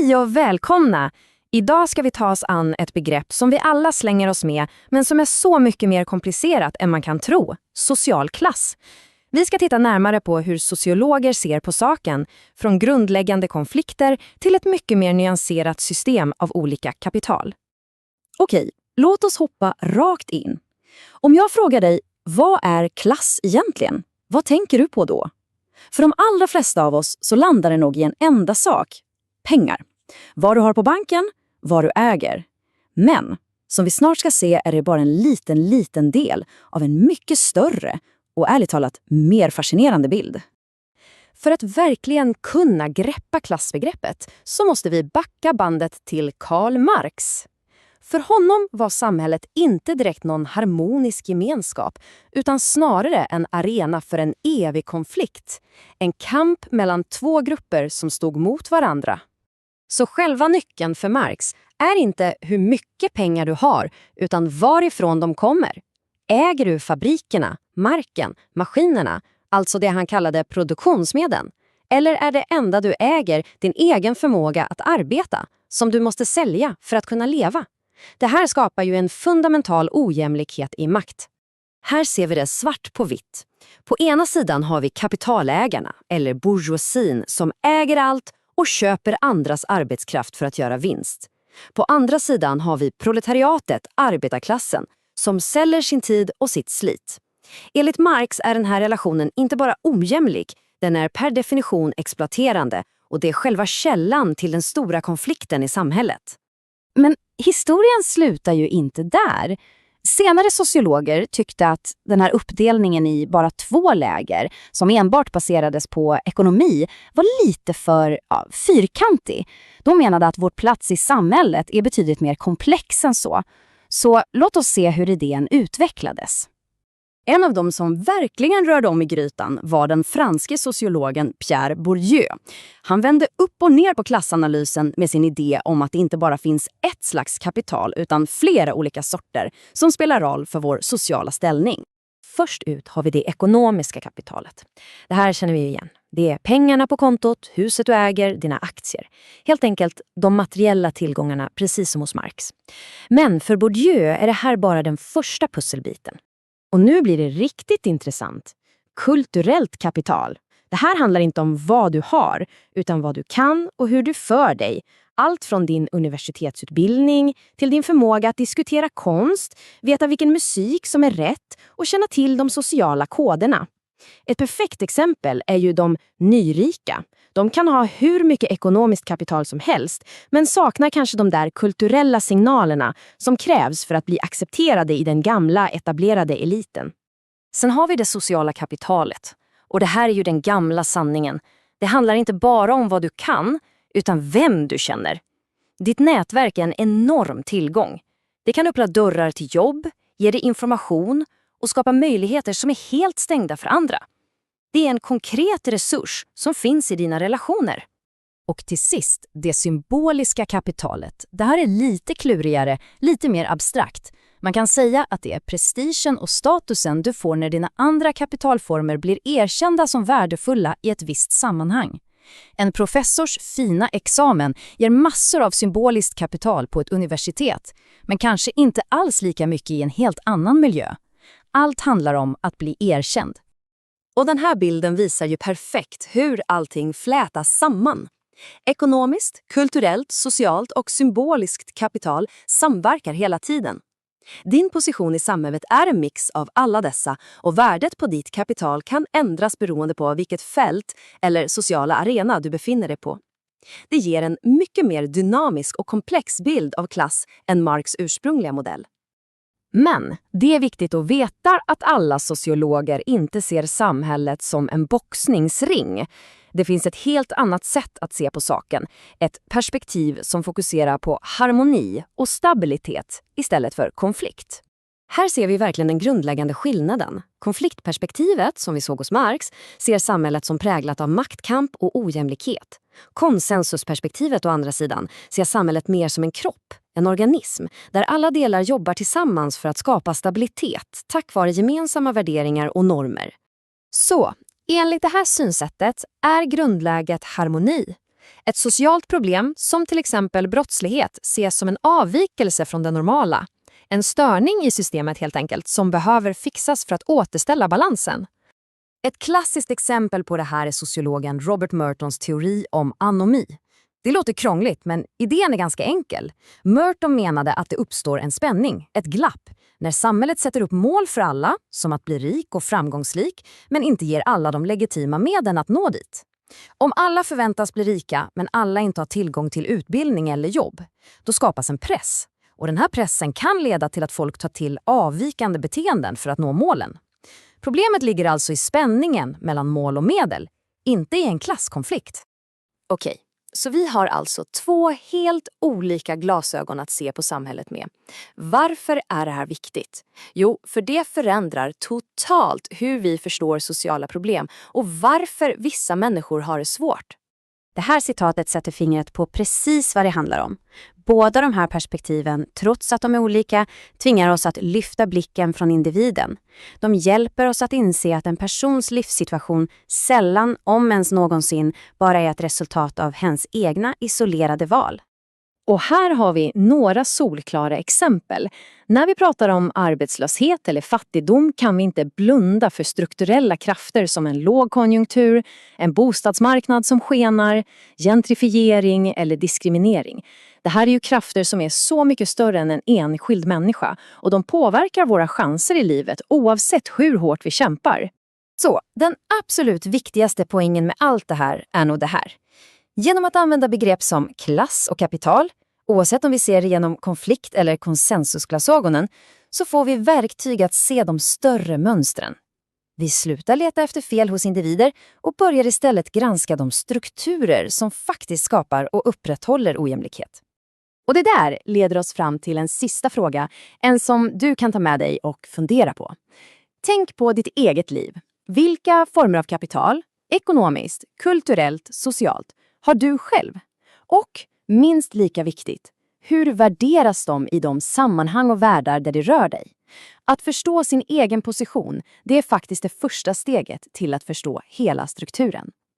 Hej och välkomna! Idag ska vi ta oss an ett begrepp som vi alla slänger oss med, men som är så mycket mer komplicerat än man kan tro. Social klass. Vi ska titta närmare på hur sociologer ser på saken, från grundläggande konflikter till ett mycket mer nyanserat system av olika kapital. Okej, låt oss hoppa rakt in. Om jag frågar dig, vad är klass egentligen? Vad tänker du på då? För de allra flesta av oss så landar det nog i en enda sak. Pengar. Vad du har på banken, vad du äger. Men, som vi snart ska se är det bara en liten del av en mycket större och ärligt talat mer fascinerande bild. För att verkligen kunna greppa klassbegreppet så måste vi backa bandet till Karl Marx. För honom var samhället inte direkt någon harmonisk gemenskap, utan snarare en arena för en evig konflikt. En kamp mellan två grupper som stod mot varandra. Så själva nyckeln för Marx är inte hur mycket pengar du har, utan varifrån de kommer. Äger du fabrikerna, marken, maskinerna, alltså det han kallade produktionsmedlen? Eller är det enda du äger din egen förmåga att arbeta, som du måste sälja för att kunna leva? Det här skapar ju en fundamental ojämlikhet i makt. Här ser vi det svart på vitt. På ena sidan har vi kapitalägarna, eller bourgeoisien, som äger allt och köper andras arbetskraft för att göra vinst. På andra sidan har vi proletariatet, arbetarklassen, som säljer sin tid och sitt slit. Enligt Marx är den här relationen inte bara ojämlik, den är per definition exploaterande, och det är själva källan till den stora konflikten i samhället. Men historien slutar ju inte där. Senare sociologer tyckte att den här uppdelningen i bara två läger, som enbart baserades på ekonomi, var lite för fyrkantig. De menade att vår plats i samhället är betydligt mer komplex än så. Så låt oss se hur idén utvecklades. En av dem som verkligen rörde om i grytan var den franske sociologen Pierre Bourdieu. Han vände upp och ner på klassanalysen med sin idé om att det inte bara finns ett slags kapital utan flera olika sorter som spelar roll för vår sociala ställning. Först ut har vi det ekonomiska kapitalet. Det här känner vi igen. Det är pengarna på kontot, huset du äger, dina aktier. Helt enkelt de materiella tillgångarna, precis som hos Marx. Men för Bourdieu är det här bara den första pusselbiten. Och nu blir det riktigt intressant. Kulturellt kapital. Det här handlar inte om vad du har, utan vad du kan och hur du för dig. Allt från din universitetsutbildning till din förmåga att diskutera konst, veta vilken musik som är rätt och känna till de sociala koderna. Ett perfekt exempel är ju de nyrika. De kan ha hur mycket ekonomiskt kapital som helst, men saknar kanske de där kulturella signalerna som krävs för att bli accepterade i den gamla etablerade eliten. Sen har vi det sociala kapitalet. Och det här är ju den gamla sanningen. Det handlar inte bara om vad du kan, utan vem du känner. Ditt nätverk är en enorm tillgång. Det kan öppna dörrar till jobb, ge dig information och skapa möjligheter som är helt stängda för andra. Det är en konkret resurs som finns i dina relationer. Och till sist, det symboliska kapitalet. Det här är lite klurigare, lite mer abstrakt. Man kan säga att det är prestigen och statusen du får när dina andra kapitalformer blir erkända som värdefulla i ett visst sammanhang. En professors fina examen ger massor av symboliskt kapital på ett universitet, men kanske inte alls lika mycket i en helt annan miljö. Allt handlar om att bli erkänd. Och den här bilden visar ju perfekt hur allting flätas samman. Ekonomiskt, kulturellt, socialt och symboliskt kapital samverkar hela tiden. Din position i samhället är en mix av alla dessa och värdet på ditt kapital kan ändras beroende på vilket fält eller sociala arena du befinner dig på. Det ger en mycket mer dynamisk och komplex bild av klass än Marx ursprungliga modell. Men det är viktigt att veta att alla sociologer inte ser samhället som en boxningsring. Det finns ett helt annat sätt att se på saken. Ett perspektiv som fokuserar på harmoni och stabilitet istället för konflikt. Här ser vi verkligen den grundläggande skillnaden. Konfliktperspektivet, som vi såg hos Marx, ser samhället som präglat av maktkamp och ojämlikhet. Konsensusperspektivet å andra sidan ser samhället mer som en kropp, en organism, där alla delar jobbar tillsammans för att skapa stabilitet tack vare gemensamma värderingar och normer. Så, enligt det här synsättet är grundläget harmoni. Ett socialt problem, som till exempel brottslighet, ses som en avvikelse från det normala. En störning i systemet helt enkelt, som behöver fixas för att återställa balansen. Ett klassiskt exempel på det här är sociologen Robert Mertons teori om anomi. Det låter krångligt, men idén är ganska enkel. Merton menade att det uppstår en spänning, ett glapp, när samhället sätter upp mål för alla, som att bli rik och framgångsrik, men inte ger alla de legitima medlen att nå dit. Om alla förväntas bli rika, men alla inte har tillgång till utbildning eller jobb, då skapas en press. Och den här pressen kan leda till att folk tar till avvikande beteenden för att nå målen. Problemet ligger alltså i spänningen mellan mål och medel, inte i en klasskonflikt. Okej, så vi har alltså två helt olika glasögon att se på samhället med. Varför är det här viktigt? Jo, för det förändrar totalt hur vi förstår sociala problem och varför vissa människor har det svårt. Det här citatet sätter fingret på precis vad det handlar om. Båda de här perspektiven, trots att de är olika, tvingar oss att lyfta blicken från individen. De hjälper oss att inse att en persons livssituation sällan, om ens någonsin, bara är ett resultat av hens egna isolerade val. Och här har vi några solklara exempel. När vi pratar om arbetslöshet eller fattigdom kan vi inte blunda för strukturella krafter som en lågkonjunktur, en bostadsmarknad som skenar, gentrifiering eller diskriminering. Det här är ju krafter som är så mycket större än en enskild människa och de påverkar våra chanser i livet oavsett hur hårt vi kämpar. Så, den absolut viktigaste poängen med allt det här är nog det här. Genom att använda begrepp som klass och kapital, oavsett om vi ser det genom konflikt- eller konsensusglasögonen, så får vi verktyg att se de större mönstren. Vi slutar leta efter fel hos individer och börjar istället granska de strukturer som faktiskt skapar och upprätthåller ojämlikhet. Och det där leder oss fram till en sista fråga, en som du kan ta med dig och fundera på. Tänk på ditt eget liv. Vilka former av kapital, ekonomiskt, kulturellt, socialt, har du själv? Och, minst lika viktigt, hur värderas de i de sammanhang och världar där det rör dig? Att förstå sin egen position, det är faktiskt det första steget till att förstå hela strukturen.